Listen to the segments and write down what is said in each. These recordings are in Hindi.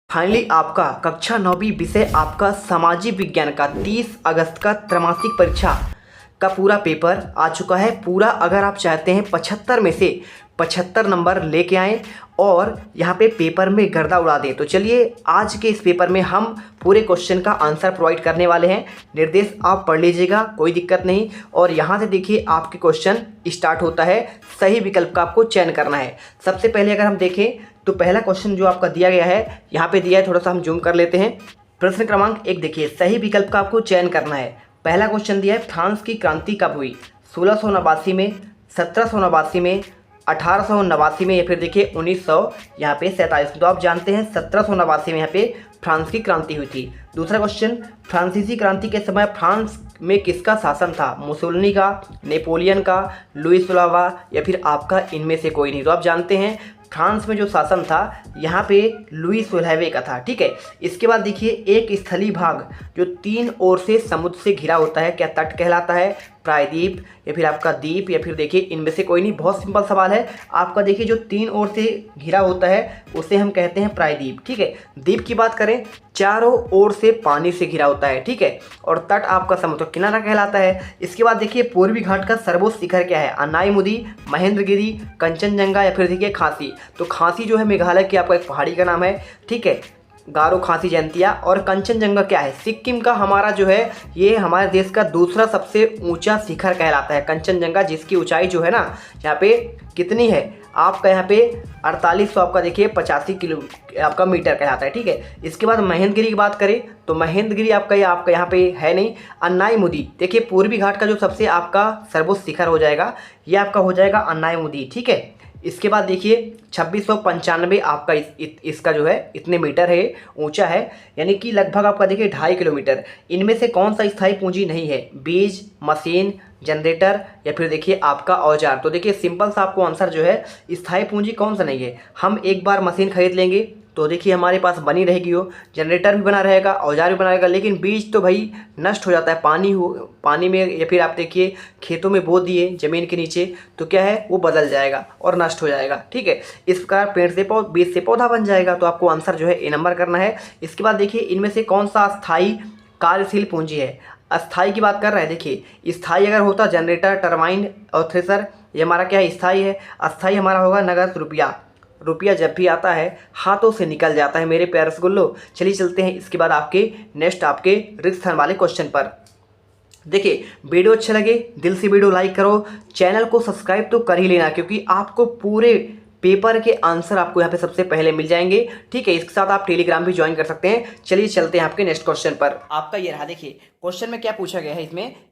फाइनली आपका कक्षा 9वीं विषय आपका सामाजिक विज्ञान का 30 अगस्त का त्रैमासिक परीक्षा का पूरा पेपर आ चुका है। पूरा अगर आप चाहते हैं 75 में से 75 नंबर लेके आएँ और यहाँ पे पेपर में गर्दा उड़ा दें, तो चलिए आज के इस पेपर में हम पूरे क्वेश्चन का आंसर प्रोवाइड करने वाले हैं। निर्देश आप पढ़ लीजिएगा, कोई दिक्कत नहीं। और यहाँ से देखिए आपके क्वेश्चन स्टार्ट होता है। सही विकल्प का आपको चयन करना है। सबसे पहले अगर हम देखें तो पहला क्वेश्चन जो आपका दिया गया है, यहाँ पे दिया है, थोड़ा सा हम जूम कर लेते हैं। प्रश्न क्रमांक 1 देखिए, सही विकल्प का आपको चयन करना है। पहला क्वेश्चन दिया है, फ्रांस की क्रांति कब हुई? 1689 में, 1789 में, 1889 में, या फिर देखिए 1900 यहाँ पे 47। तो आप जानते हैं 1789 में यहाँ पे फ्रांस की क्रांति हुई थी। दूसरा क्वेश्चन, फ्रांसीसी क्रांति के समय फ्रांस में किसका शासन था? मुसोलिनी का, नेपोलियन का, लुइस 16वां, या फिर आपका इनमें से कोई नहीं। तो आप जानते हैं फ्रांस में जो शासन था यहाँ पे लुइस 16वें का था। ठीक है। इसके बाद देखिए, एक स्थलीय भाग जो 3 ओर से समुद्र से घिरा होता है, क्या तट कहलाता है? प्रायद्वीप, या फिर आपका द्वीप, या फिर देखिए इनमें से कोई नहीं। बहुत सिंपल सवाल है आपका। देखिए जो 3 ओर से घिरा होता है उसे हम कहते हैं प्रायद्वीप। ठीक है। द्वीप की बात करें, चारों ओर से पानी से घिरा होता है। ठीक है। और तट आपका समुद्र किनारा कहलाता है। इसके बाद देखिए, पूर्वी घाट का सर्वोच्च शिखर क्या है? अनाईमुदी, महेंद्रगिरी, कंचनजंगा, या फिर देखिए खांसी। तो खांसी जो है मेघालय की आपका एक पहाड़ी का नाम है। ठीक है। गारो खासी जयंतिया। और कंचनजंगा क्या है? सिक्किम का हमारा जो है, ये हमारे देश का दूसरा सबसे ऊंचा शिखर कहलाता है कंचनजंगा, जिसकी ऊंचाई जो है ना यहाँ पे कितनी है आपका, यहाँ पे 4800 आपका देखिए 85 किलो आपका मीटर कहलाता है। ठीक है। इसके बाद महेंद्रगिरी की बात करें तो महेंद्रगिरी आपका यहाँ पे है नहीं। अन्नाईमुदी देखिए, पूर्वी घाट का जो सबसे आपका सर्वोच्च शिखर हो जाएगा, ये आपका हो जाएगा अन्नाईमुदी। ठीक है। इसके बाद देखिए 2695 आपका इसका जो है इतने मीटर है, ऊंचा है, यानी कि लगभग आपका देखिए 2.5 किलोमीटर। इनमें से कौन सा स्थायी पूंजी नहीं है? बीज, मशीन, जनरेटर, या फिर देखिए आपका औजार। तो देखिए सिंपल सा आपको आंसर जो है, स्थायी पूंजी कौन सा नहीं है। हम एक बार मशीन खरीद लेंगे तो देखिए हमारे पास बनी रहेगी, वो जनरेटर भी बना रहेगा, औजार भी बना रहेगा, लेकिन बीज तो भाई नष्ट हो जाता है पानी में, या फिर आप देखिए खेतों में बो दिए ज़मीन के नीचे तो क्या है, वो बदल जाएगा और नष्ट हो जाएगा। ठीक है। इस प्रकार पेड़ से बीज से पौधा बन जाएगा। तो आपको आंसर जो है ए नंबर करना है। इसके बाद देखिए, इनमें से कौन सा स्थायी कार्यशील पूंजी है? अस्थाई की बात कर रहे हैं। देखिए स्थायी अगर होता जनरेटर, टरबाइन और थ्रेसर, ये हमारा क्या है? स्थायी है। अस्थाई हमारा होगा नगद रुपया। रुपया जब भी आता है हाथों से निकल जाता है मेरे प्यारे रसगुल्लो। चलिए चलते हैं इसके बाद आपके नेक्स्ट आपके रिक्त स्थान वाले क्वेश्चन पर। देखिए वीडियो अच्छे लगे दिल से वीडियो लाइक करो, चैनल को सब्सक्राइब तो कर ही लेना, क्योंकि आपको पूरे पेपर के आंसर आपको यहाँ पे सबसे पहले मिल जाएंगे। ठीक है। इसके साथ आप टेलीग्राम भी ज्वाइन कर सकते हैं। चलिए चलते हैं आपके नेक्स्ट क्वेश्चन पर। आपका ये रहा। देखिए क्वेश्चन में क्या पूछा गया है,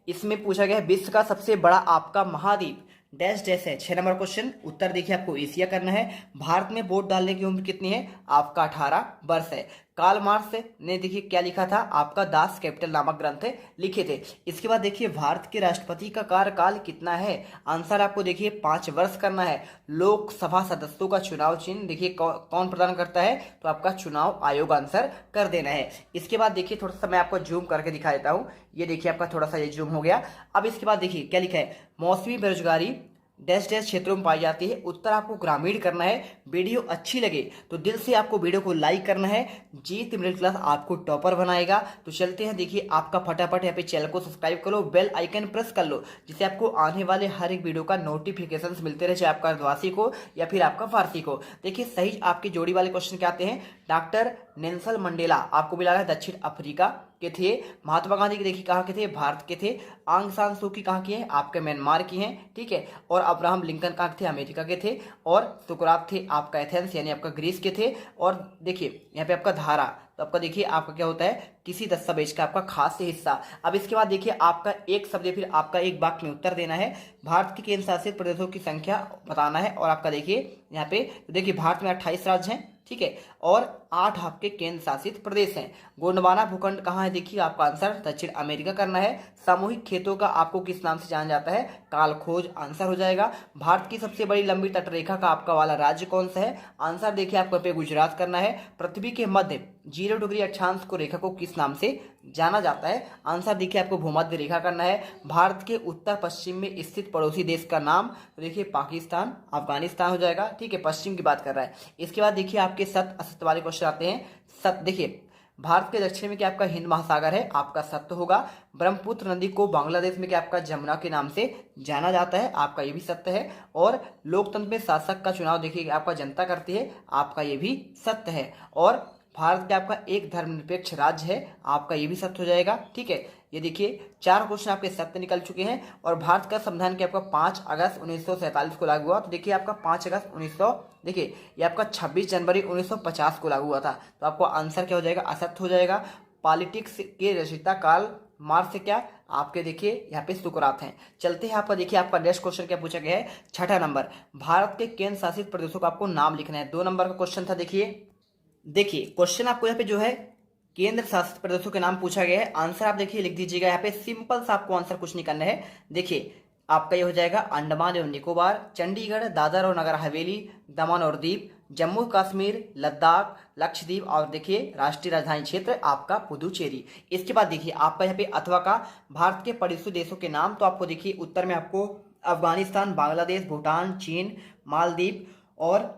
इसमें पूछा गया है विश्व का सबसे बड़ा आपका महाद्वीप डैश डैश है। 6 नंबर क्वेश्चन। उत्तर देखिए आपको एशिया करना है। भारत में वोट डालने की उम्र कितनी है? आपका 18 वर्ष है। कार्ल मार्क्स ने देखिए क्या लिखा था? आपका दास कैपिटल नामक ग्रंथ लिखे थे। इसके बाद देखिए, भारत के राष्ट्रपति का कार्यकाल कितना है? आंसर आपको देखिए 5 वर्ष करना है। लोकसभा सदस्यों का चुनाव चिन्ह देखिए कौन प्रदान करता है? तो आपका चुनाव आयोग आंसर कर देना है। इसके बाद देखिए थोड़ा सा मैं आपको जूम करके दिखा देता हूँ। ये देखिए आपका थोड़ा सा ये जूम हो गया। अब इसके बाद देखिए क्या लिखा है? मौसमी बेरोजगारी डैश डैश क्षेत्रों में पाई जाती है। उत्तर आपको ग्रामीण करना है। वीडियो अच्छी लगे तो दिल से आपको वीडियो को लाइक करना है। जीत मिडिल क्लास आपको टॉपर बनाएगा। तो चलते हैं, देखिए आपका फटाफट यहाँ पे चैनल को सब्सक्राइब करो, बेल आइकन प्रेस कर लो, जिससे आपको आने वाले हर एक वीडियो का नोटिफिकेशन मिलते रहे, चाहे आपका द्वासी को या फिर आपका फारसी को। देखिए सही आपकी जोड़ी वाले क्वेश्चन क्या आते हैं? डॉक्टर नेल्सन मंडेला आपको मिला है दक्षिण अफ्रीका के थे। महात्मा गांधी के देखिए कहाँ के थे? भारत के थे। आंग सान सू की कहाँ की है? आपके म्यांमार की हैं। ठीक है। और अब्राहम लिंकन कहाँ के थे? अमेरिका के थे। और सुकरात थे आपका एथेंस यानी आपका ग्रीस के थे। और देखिए यहाँ पे आपका धारा, तो आपका देखिए आपका क्या होता है? किसी दस्तावेज का आपका खास हिस्सा। अब इसके बाद देखिए आपका एक शब्द फिर आपका एक वाक्य में उत्तर देना है। भारत के केंद्र शासित प्रदेशों की संख्या बताना है। और आपका देखिए यहाँ पे देखिए भारत में 28 राज्य हैं। ठीक है। और 8 आपके केंद्र शासित प्रदेश हैं। गोंडवाना भूखंड कहाँ है? देखिए आपका आंसर दक्षिण अमेरिका करना है। सामूहिक खेतों का आपको किस नाम से जाना जाता है? कालखोज आंसर हो जाएगा। भारत की सबसे बड़ी लंबी तटरेखा का आपका वाला राज्य कौन सा है? आंसर देखिए आपको पे गुजरात करना है। पृथ्वी के मध्य 0 डिग्री अक्षांश को रेखा को किस नाम से जाना जाता है? आंसर देखिए आपको भूमध्य रेखा करना है। भारत के उत्तर पश्चिम में स्थित पड़ोसी देश का नाम, तो देखिए पाकिस्तान, अफगानिस्तान हो जाएगा। ठीक है। पश्चिम की बात कर रहा है। इसके बाद देखिए आपके सत्य असत्य वाले क्वेश्चन आते हैं। सत्य। देखिए भारत के दक्षिण में क्या आपका हिंद महासागर है, आपका सत्य होगा। ब्रह्मपुत्र नदी को बांग्लादेश में क्या आपका जमुना के नाम से जाना जाता है, आपका ये भी सत्य है। और लोकतंत्र में शासक का चुनाव देखिए आपका जनता करती है, आपका ये भी सत्य है। और भारत क्या आपका एक धर्मनिरपेक्ष राज्य है, आपका ये भी सत्य हो जाएगा। ठीक है, ये देखिए 4 क्वेश्चन आपके सत्य निकल चुके हैं। और भारत का संविधान क्या आपका 5 अगस्त 1947 को लागू हुआ। तो देखिए आपका 5 अगस्त 1900, देखिए ये आपका 26 जनवरी 1950 को लागू हुआ था। तो आपको आंसर क्या हो जाएगा, असत्य हो जाएगा। पॉलिटिक्स के रचयिता कार्ल मार्क्स से क्या आपके देखिए यहाँ पे सुकरात हैं। चलते हैं आपका, देखिए आपका नेक्स्ट क्वेश्चन क्या पूछा गया है, 6ठा नंबर, भारत के केंद्र शासित प्रदेशों का आपको नाम लिखना है। 2 नंबर का क्वेश्चन था। देखिए क्वेश्चन आपको यहाँ पे जो है केंद्र शासित प्रदेशों के नाम पूछा गया है। आंसर आप देखिए लिख दीजिएगा यहाँ पे, सिंपल सा आपको आंसर कुछ नहीं करना है। देखिए आपका ये हो जाएगा अंडमान एवं निकोबार, चंडीगढ़, दादर और नगर हवेली, दमन और दीप, जम्मू कश्मीर, लद्दाख, लक्षद्वीप और देखिए राष्ट्रीय राजधानी क्षेत्र आपका पुदुचेरी। इसके बाद देखिए आपका यहाँ पे अथवा का भारत के पड़ोसी देशों के नाम, तो आपको देखिए उत्तर में आपको अफगानिस्तान, बांग्लादेश, भूटान, चीन, मालदीव और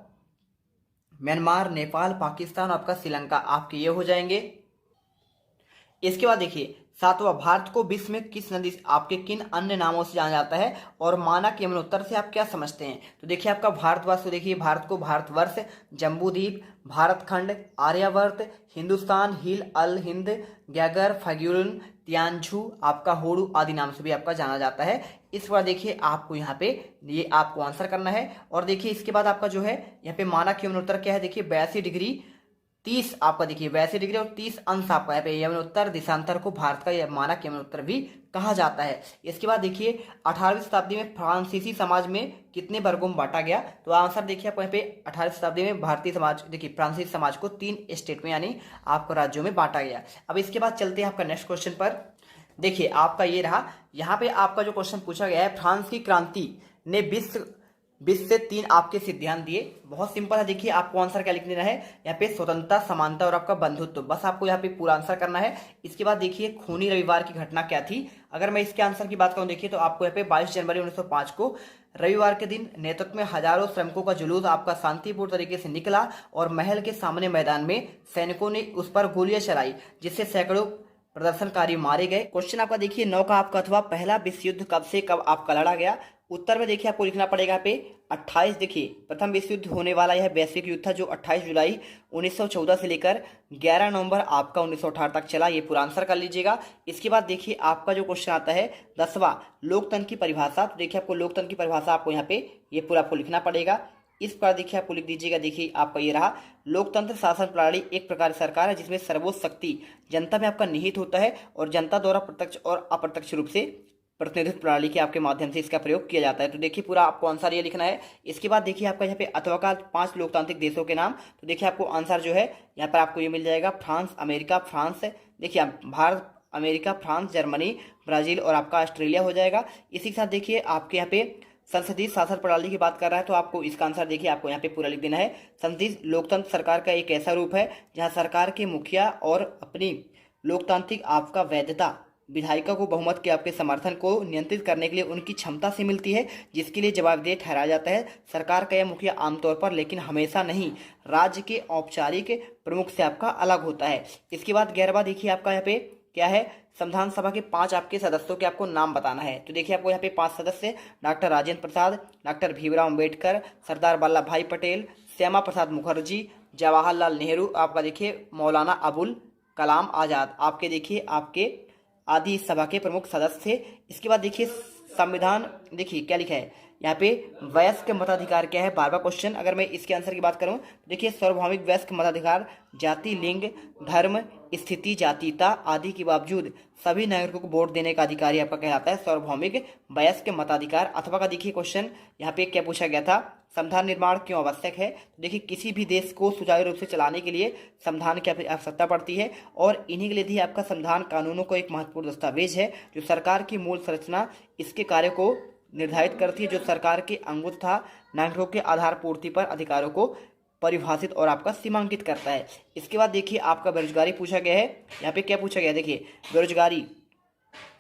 म्यांमार, नेपाल, पाकिस्तान, आपका श्रीलंका, आपके ये हो जाएंगे। इसके बाद देखिए 7वां, भारत को विश्व में किस नदी आपके किन अन्य नामों से जाना जाता है। और मानक यमुनोत्तर से आप क्या समझते हैं। तो देखिए आपका भारतवर्ष, तो देखिए भारत को भारतवर्ष, जम्बूद्वीप, भारतखंड, आर्यावर्त, हिंदुस्तान, हिल, अल हिंद, गैगर, फग्यूरन, तियानझू, आपका होड़ू आदि नाम से भी आपका जाना जाता है। इस बार देखिए आपको यहाँ पे ये आपको आंसर करना है। और देखिए इसके बाद आपका जो है यहाँ पे मानक यमुनोत्तर क्या है, देखिए 82 डिग्री 30 आपका देखिए 82 डिग्री और 30 अंश आपका यहाँ पे यमुनोत्तर दिशांतर को भारत का यह मानक यमुनोत्तर भी कहा जाता है। इसके बाद देखिए 18वीं शताब्दी में फ्रांसीसी समाज में कितने वर्गों में बांटा गया। तो आंसर देखिए आपको यहाँ पे 18वीं शताब्दी में भारतीय समाज, देखिए फ्रांसीसी समाज को 3 स्टेट में यानी आपको राज्यों में बांटा गया। अब इसके बाद चलते हैं आपका नेक्स्ट क्वेश्चन पर। देखिए आपका ये रहा, यहाँ पे आपका जो क्वेश्चन पूछा गया है, फ्रांस की क्रांति ने विश्व से 3 आपके सिद्धांत दिए। बहुत सिंपल है, देखिए आपको आंसर क्या लिख देना है यहाँ पे, स्वतंत्रता, समानता और आपका बंधुत्व, बस आपको यहाँ पे पूरा आंसर करना है। इसके बाद देखिए खूनी रविवार की घटना क्या थी। अगर मैं इसके आंसर की बात करूं देखिए तो आपको यहाँ पे 22 जनवरी 1905 को रविवार के दिन नेतृत्व में हजारों श्रमिकों का जुलूस आपका शांतिपूर्ण तरीके से निकला और महल के सामने मैदान में सैनिकों ने उस पर गोलियां चलाई, जिससे सैकड़ों प्रदर्शनकारी मारे गए। क्वेश्चन आपका देखिए 9 का आपका अथवा पहला विश्व युद्ध कब से कब आपका लड़ा गया। उत्तर में देखिए आपको लिखना पड़ेगा यहाँ पे 28। देखिए प्रथम विश्व युद्ध होने वाला यह वैश्विक युद्ध था जो 28 जुलाई 1914 से लेकर 11 नवंबर आपका 1918 तक चला। ये पूरा आंसर कर लीजिएगा। इसके बाद देखिए आपका जो क्वेश्चन आता है 10वां, लोकतंत्र की परिभाषा। तो देखिए आपको लोकतंत्र की परिभाषा आपको यहाँ पे ये पूरा आपको लिखना पड़ेगा। इस पर देखिए आपको लिख दीजिएगा। देखिए आपका ये रहा, लोकतंत्र शासन प्रणाली एक प्रकार की सरकार है जिसमें सर्वोच्च शक्ति जनता में आपका निहित होता है और जनता द्वारा प्रत्यक्ष और अप्रत्यक्ष रूप से प्रतिनिधित्व प्रणाली के आपके माध्यम से इसका प्रयोग किया जाता है। तो देखिए पूरा आपको आंसर ये लिखना है। इसके बाद देखिए आपका यहाँ पे अथवा का 5 लोकतांत्रिक देशों के नाम। तो देखिए आपको आंसर जो है यहाँ पर आपको ये मिल जाएगा, फ्रांस, अमेरिका, फ्रांस, देखिए Bharat, America, France, Germany, Brazil और आपका ऑस्ट्रेलिया हो जाएगा। इसी के साथ देखिए आपके यहाँ पे संसदीय शासन प्रणाली की बात कर रहा है तो आपको इसका आंसर देखिए आपको यहाँ पे पूरा लिख देना है। संसदीय लोकतंत्र सरकार का एक ऐसा रूप है जहाँ सरकार के मुखिया और अपनी लोकतांत्रिक आपका वैधता विधायिका को बहुमत के आपके समर्थन को नियंत्रित करने के लिए उनकी क्षमता से मिलती है, जिसके लिए जवाबदेह ठहराया जाता है। सरकार का यह मुखिया आमतौर पर, लेकिन हमेशा नहीं, राज्य के औपचारिक प्रमुख से आपका अलग होता है। इसके बाद 11वां देखिए आपका यहाँ पे क्या है, संविधान सभा के 5 आपके सदस्यों के आपको नाम बताना है। तो देखिए आपको यहाँ पे 5 सदस्य, डॉक्टर राजेंद्र प्रसाद, डॉक्टर भीमराव अम्बेडकर, सरदार वल्लभ भाई पटेल, श्यामा प्रसाद मुखर्जी, जवाहरलाल नेहरू, आपका देखिए मौलाना अबुल कलाम आजाद, आपके देखिए आपके आदि इस सभा के प्रमुख सदस्य थे। इसके बाद देखिए संविधान, देखिए क्या लिखा है यहाँ पे, वयस्क मताधिकार क्या है, 12वां क्वेश्चन। अगर मैं इसके आंसर की बात करूं तो देखिए सार्वभौमिक वयस्क मताधिकार जाति, लिंग, धर्म, स्थिति, जातीयता आदि के बावजूद सभी नागरिकों को वोट देने का अधिकारी आपका कहलाता है सार्वभौमिक वयस्क मताधिकार। अथवा का देखिए क्वेश्चन यहाँ पे क्या पूछा गया था, संविधान निर्माण क्यों आवश्यक है। तो देखिए किसी भी देश को सुचारू रूप से चलाने के लिए संविधान की आवश्यकता पड़ती है और इन्हीं के लिए भी आपका संविधान कानूनों को एक महत्वपूर्ण दस्तावेज है जो सरकार की मूल संरचना, इसके कार्य को निर्धारित करती है, जो सरकार के अंगों तथा नागरिकों के आधार पूर्ति पर अधिकारों को परिभाषित और आपका सीमांकित करता है। इसके बाद देखिए आपका बेरोजगारी पूछा गया है। यहाँ पे क्या पूछा गया है, देखिए बेरोजगारी,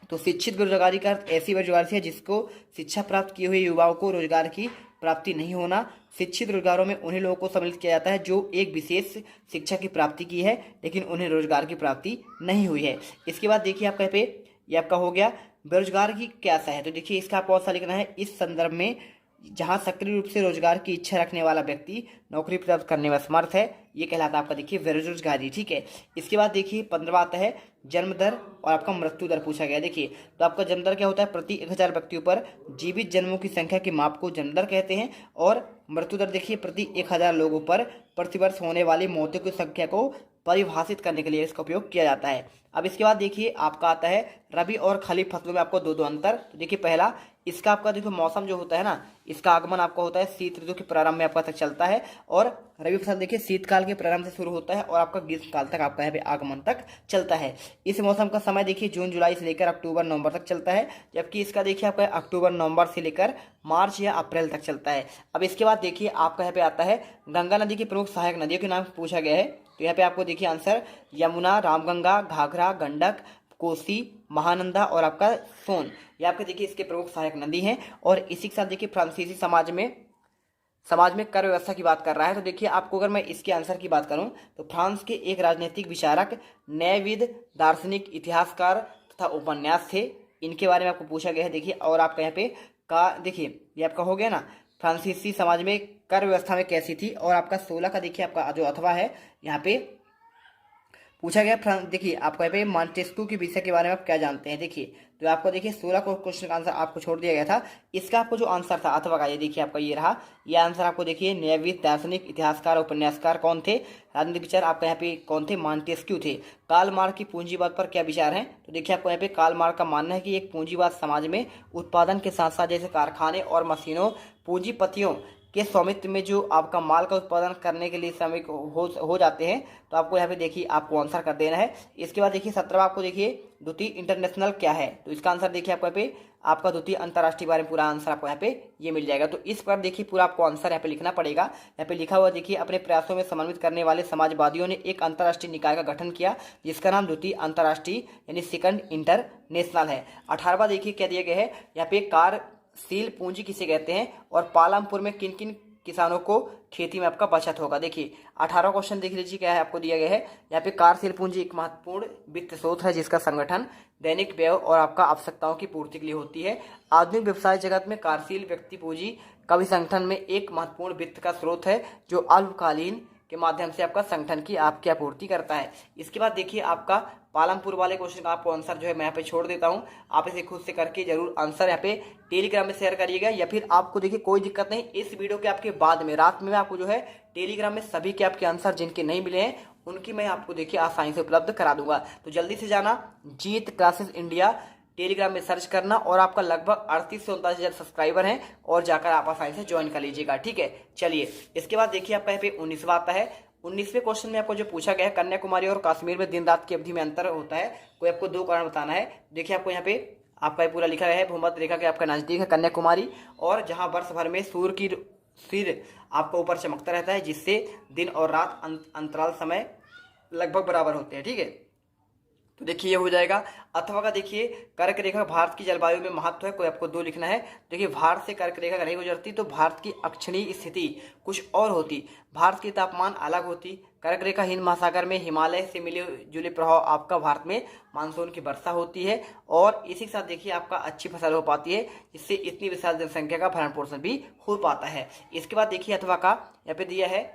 तो शिक्षित बेरोजगारी का अर्थ ऐसी बेरोजगारी है जिसको शिक्षा प्राप्त किए हुए युवाओं को रोजगार की प्राप्ति नहीं होना। शिक्षित रोजगारों में उन्हीं लोगों को सम्मिलित किया जाता है जो एक विशेष शिक्षा की प्राप्ति की है लेकिन उन्हें रोजगार की प्राप्ति नहीं हुई है। इसके बाद देखिए आपका यहाँ पे ये आपका हो गया बेरोजगार की क्या सा है। तो देखिए इसका आपको सा लिखना है, इस संदर्भ में जहां सक्रिय रूप से रोजगार की इच्छा रखने वाला व्यक्ति नौकरी प्राप्त करने में समर्थ है, ये कहलाता है आपका देखिए बेरोजगारी। ठीक है। इसके बाद देखिए 15वां आता है जन्म दर और आपका मृत्यु दर पूछा गया। देखिए तो आपका जन्म दर क्या होता है, प्रति 1000 व्यक्तियों पर जीवित जन्मों की संख्या के माप को जन्म दर कहते हैं। और मृत्यु दर देखिए प्रति 1000 लोगों पर प्रतिवर्ष होने वाली मौतों की संख्या को परिभाषित करने के लिए इसका उपयोग किया जाता है। अब इसके बाद देखिए आपका आता है रबी और खरीफ फसलों में आपको दो अंतर। तो देखिए पहला, इसका आपका देखो मौसम जो होता है ना, इसका आगमन आपका होता है शीत ऋतु के प्रारंभ में आपका तक चलता है और रबी फसल देखिए शीतकाल के प्रारंभ से शुरू होता है और आपका ग्रीष्म काल तक आपका यहाँ पे आगमन तक चलता है। इस मौसम का समय देखिए जून जुलाई से लेकर अक्टूबर नवंबर तक चलता है, जबकि इसका देखिए आपका अक्टूबर नवंबर से लेकर मार्च या अप्रैल तक चलता है। अब इसके बाद देखिए आपका यहाँ पे आता है गंगा नदी की प्रमुख सहायक नदियों के नाम पूछा गया है। तो यहाँ पे आपको देखिए आंसर यमुना, रामगंगा, घाघरा, गंडक, कोसी, महानंदा और आपका सोन, ये आपके देखिए इसके प्रमुख सहायक नदी हैं। और इसी के साथ देखिए फ्रांसीसी समाज में कर व्यवस्था की बात कर रहा है। तो देखिए आपको अगर मैं इसके आंसर की बात करूं तो फ्रांस के एक राजनीतिक विचारक, न्यायविद, दार्शनिक, इतिहासकार तथा उपन्यास थे, इनके बारे में आपको पूछा गया है। देखिए और आपका यहाँ पे का देखिए ये आपका हो गया ना, फ्रांसीसी समाज में कर व्यवस्था में कैसी थी। और आपका 16 का देखिए आपका जो अथवा है यहाँ पे पूछा गया। देखिए आपको यहाँ पे मॉन्टेस्क्यू के विषय के बारे में आप क्या जानते हैं। देखिए तो आपको देखिए 16 को क्वेश्चन का आंसर आपको छोड़ दिया गया था। इसका आपको जो आंसर था अथवा का, ये देखिए आपका ये रहा, ये आंसर आपको देखिए न्यायविद, दार्शनिक, इतिहासकार, उपन्यासकार कौन थे, राजनीतिक विचार आपका यहाँ पे कौन थे, मॉन्टेस्क्यू थे। कार्ल मार्क्स की पूंजीवाद पर क्या विचार है। तो देखिए आपको यहाँ पे कार्ल मार्क्स का मानना है कि एक पूंजीवाद समाज में उत्पादन के साथ साथ जैसे कारखाने और मशीनों पूंजीपतियों के स्वामित्व में जो आपका माल का उत्पादन करने के लिए श्रमिक हो जाते हैं। तो आपको यहाँ पे देखिए आपको आंसर कर देना है। इसके बाद देखिए 17वां आपको देखिए द्वितीय इंटरनेशनल क्या है। तो इसका आंसर देखिए आपको यहाँ पे आपका द्वितीय अंतर्राष्ट्रीय बारे में पूरा आंसर आपको यहाँ पे ये मिल जाएगा। तो इस पर देखिए पूरा आपको आंसर यहाँ पे लिखना पड़ेगा। यहाँ पे लिखा हुआ देखिए अपने प्रयासों में समन्वित करने वाले समाजवादियों ने एक अंतर्राष्ट्रीय निकाय का गठन किया जिसका नाम द्वितीय अंतर्राष्ट्रीय यानी सेकंड इंटरनेशनल है। 18वां देखिए क्या दिया गया है, यहाँ पे कार्यशील पूंजी किसे कहते हैं और पालमपुर में किन किन किसानों को खेती में आपका बचत होगा। देखिए 18वां क्वेश्चन देख लीजिए क्या है आपको दिया गया है। यहाँ पे कार्यशील पूंजी एक महत्वपूर्ण वित्त स्रोत है जिसका संगठन दैनिक व्यय और आपका आवश्यकताओं की पूर्ति के लिए होती है। आधुनिक व्यवसाय जगत में कार्यशील व्यक्ति पूंजी का भी संगठन में एक महत्वपूर्ण वित्त का स्रोत है जो अल्पकालीन के माध्यम से आपका संगठन की आपकी आपूर्ति करता है। इसके बाद देखिए आपका पालमपुर वाले क्वेश्चन का आपको आंसर जो है मैं यहाँ पे छोड़ देता हूँ, आप इसे खुद से करके जरूर आंसर यहाँ पे टेलीग्राम में शेयर करिएगा, या फिर आपको देखिए कोई दिक्कत नहीं, इस वीडियो के आपके बाद में रात में आपको जो है टेलीग्राम में सभी के आपके आंसर जिनके नहीं मिले हैं उनकी मैं आपको देखिए आसानी से उपलब्ध करा दूंगा। तो जल्दी से जाना जीत क्लासेस इंडिया टेलीग्राम में सर्च करना और आपका लगभग 38 से 39 हज़ार सब्सक्राइबर हैं और जाकर आप आसानी से ज्वाइन कर लीजिएगा। ठीक है, चलिए इसके बाद देखिए आपका यहाँ पे 19वां आता है। 19वें क्वेश्चन में आपको जो पूछा गया है कन्याकुमारी और कश्मीर में दिन रात की अवधि में अंतर होता है, कोई आपको दो कारण बताना है। देखिए आपको यहाँ पे आपका ये पूरा लिखा गया है, भूमध्य रेखा के आपका नजदीक है कन्याकुमारी और जहाँ वर्ष भर में सूर्य की सिर आपका ऊपर चमकता रहता है जिससे दिन और रात अंतराल समय लगभग बराबर होते हैं। ठीक है, तो देखिए ये हो जाएगा। अथवा का देखिए कर्क रेखा भारत की जलवायु में महत्व है, कोई आपको दो लिखना है। देखिए भारत से कर्क रेखा नहीं गुजरती तो भारत की अक्षणीय स्थिति कुछ और होती, भारत की तापमान अलग होती। कर्क रेखा हिंद महासागर में हिमालय से मिले जुले प्रभाव आपका भारत में मानसून की वर्षा होती है और इसी के साथ देखिए आपका अच्छी फसल हो पाती है जिससे इतनी विशाल जनसंख्या का भरण पोषण भी हो पाता है। इसके बाद देखिए अथवा का यहाँ पे दिया है,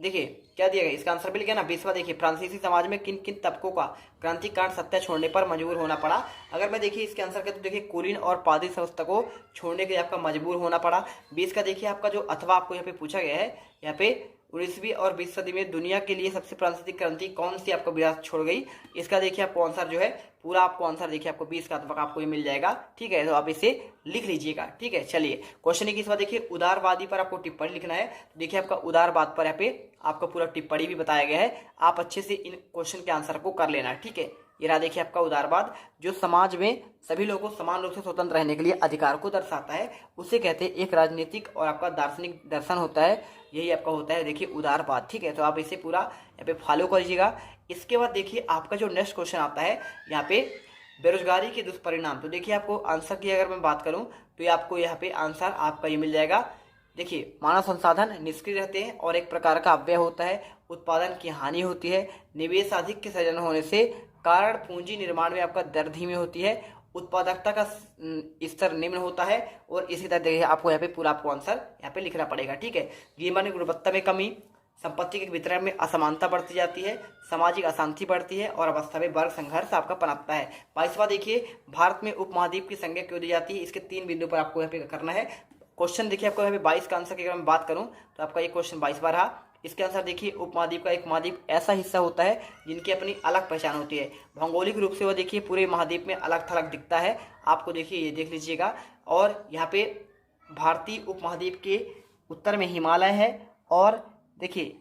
देखिए क्या दिया गया, इसका आंसर भी लिखा ना। 20वां देखिए फ्रांसीसी समाज में किन किन तबकों का क्रांतिकारिक सत्ता छोड़ने पर मजबूर होना पड़ा। अगर मैं देखिए इसके आंसर के तो देखिए कुलीन और पादरी संस्था को छोड़ने के लिए आपका मजबूर होना पड़ा। 20 का देखिए आपका जो अथवा आपको यहाँ पे पूछा गया है, यहाँ पे 19वीं और 20वीं सदी में दुनिया के लिए सबसे प्रांतीय क्रांति कौन सी आपको विरासत छोड़ गई। इसका देखिए आपको आंसर जो है पूरा आपको आंसर देखिए आपको 20 का अथवा आपको ये मिल जाएगा। ठीक है, तो आप इसे लिख लीजिएगा। ठीक है, चलिए क्वेश्चन की इस बार देखिए उदारवादी पर आपको टिप्पणी लिखना है। तो देखिए आपका उदारवाद पर यहाँ पे आपका पूरा टिप्पणी भी बताया गया है, आप अच्छे से इन क्वेश्चन के आंसर को कर लेना। ठीक है, ये रहा देखिए आपका उदारवाद, जो समाज में सभी लोगों को समान रूप से स्वतंत्र रहने के लिए अधिकार को दर्शाता है, उसे कहते हैं एक राजनीतिक और आपका दार्शनिक दर्शन होता है, यही आपका होता है देखिए उदारवाद। ठीक है, तो आप इसे पूरा यहाँ पे फॉलो करिएगा। इसके बाद देखिए आपका जो नेक्स्ट क्वेश्चन आता है यहाँ पे बेरोजगारी के दुष्परिणाम। तो देखिए आपको आंसर की अगर मैं बात करूं तो ये आपको यहाँ पे आंसर आपका ये मिल जाएगा देखिए, मानव संसाधन निष्क्रिय रहते हैं और एक प्रकार का अव्यय होता है, उत्पादन की हानि होती है, निवेश अधिक के सृजन होने से कारण पूंजी निर्माण में आपका दर धीमी होती है, उत्पादकता का स्तर निम्न होता है, और इसी तरह देखिए आपको यहाँ पे पूरा आपको आंसर यहाँ पे लिखना पड़ेगा। ठीक है, जीवन की गुणवत्ता में कमी, संपत्ति के वितरण में असमानता बढ़ती जाती है, सामाजिक अशांति बढ़ती है, और अवस्था में वर्ग संघर्ष आपका पनपता है। 22वां देखिए, भारत में उपमहाद्वीप की संज्ञा क्यों दी जाती है, इसके 3 बिंदु पर आपको यहाँ पे करना है। क्वेश्चन देखिए आपको यहाँ पे 22 का आंसर की अगर मैं बात करूँ तो आपका ये क्वेश्चन 22वां रहा। इसके आंसर देखिए, उपमहाद्वीप का एक महाद्वीप ऐसा हिस्सा होता है जिनकी अपनी अलग पहचान होती है। भौगोलिक रूप से वो देखिए पूरे महाद्वीप में अलग थलग दिखता है, आपको देखिए ये देख लीजिएगा। और यहाँ पे भारतीय उपमहाद्वीप के उत्तर में हिमालय है, और देखिए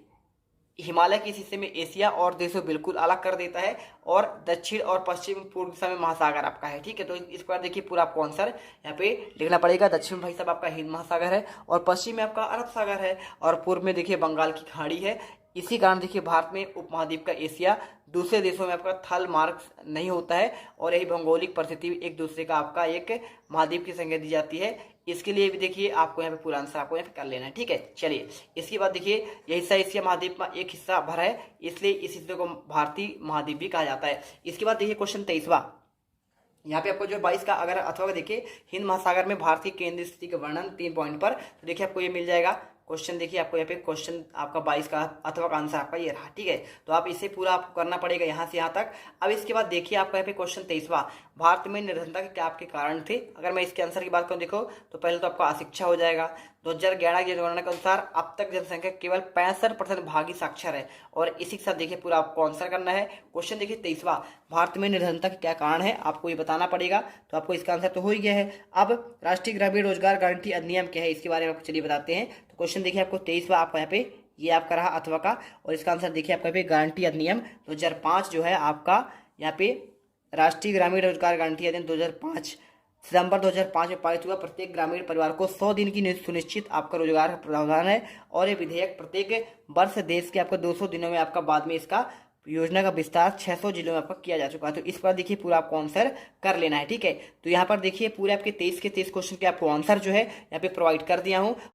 हिमालय के इस हिस्से में एशिया और देशों बिल्कुल अलग कर देता है, और दक्षिण और पश्चिम पूर्व दिशा में महासागर आपका है। ठीक है, तो इस पर देखिए पूरा आपको आंसर यहाँ पे लिखना पड़ेगा। दक्षिण में भाई साहब आपका हिंद महासागर है, और पश्चिम में आपका अरब सागर है, और पूर्व में देखिए बंगाल की खाड़ी है। इसी कारण देखिए भारत में उपमहाद्वीप का एशिया दूसरे देशों में आपका थल मार्ग नहीं होता है, और यही भौगोलिक परिस्थिति एक दूसरे का आपका एक महाद्वीप की संज्ञा दी जाती है। इसके लिए भी देखिए आपको यहाँ पे पूरा आंसर आपको यहाँ पे कर लेना है। ठीक है, चलिए इसके बाद देखिए यह हिस्सा एशिया महाद्वीप में एक हिस्सा भर है, इसलिए इस हिस्से को भारतीय महाद्वीप भी कहा जाता है। इसके बाद देखिए क्वेश्चन 23वां, यहाँ पे आपको जो 22 का अगर अथवा देखिए, हिंद महासागर में भारतीय केंद्रीय स्थिति का वर्णन 3 पॉइंट पर, तो देखिए आपको ये मिल जाएगा। क्वेश्चन देखिए आपको यहाँ पे क्वेश्चन आपका 22 का अथवा का आंसर आपका ये रहा। ठीक है, तो आप इसे पूरा आपको करना पड़ेगा यहाँ से यहाँ तक। अब इसके बाद देखिए आपका यहाँ पे क्वेश्चन 23वां, भारत में निर्धनता के क्या आपके कारण थे। अगर मैं इसके आंसर की बात करूँ देखो, तो पहले तो आपका अशिक्षा हो जाएगा। 2011 की जनगणना के अनुसार अब तक जनसंख्या केवल 65% भागी साक्षर है, और इसी के साथ देखिए पूरा आपको आंसर करना है। क्वेश्चन देखिए 23वां, भारत में निर्धनता के क्या कारण है, आपको ये बताना पड़ेगा। तो आपको इसका आंसर तो हो ही गया है। अब राष्ट्रीय ग्रामीण रोजगार गारंटी अधिनियम क्या है, इसके बारे में आपको चलिए बताते हैं। तो क्वेश्चन देखिए आपको 23वां आपको यहाँ पे ये आपका रहा अथवा का, और इसका आंसर देखिए आपका यहाँ पे गारंटी अधिनियम 2005 जो है आपका यहाँ पे राष्ट्रीय ग्रामीण रोजगार गारंटी अधिनियम 2005 सितंबर 2005 में पारित हुआ। प्रत्येक ग्रामीण परिवार को 100 दिन की सुनिश्चित आपका रोजगार का प्रावधान है, और ये विधेयक प्रत्येक वर्ष देश के आपका 200 दिनों में आपका बाद में इसका योजना का विस्तार 600 जिलों में आपका किया जा चुका है। तो इस पर देखिए पूरा आपको आंसर कर लेना है। ठीक है, तो यहाँ पर देखिए पूरे आपके 23 के 23 क्वेश्चन के आपको आंसर जो है यहाँ पे प्रोवाइड कर दिया हूँ।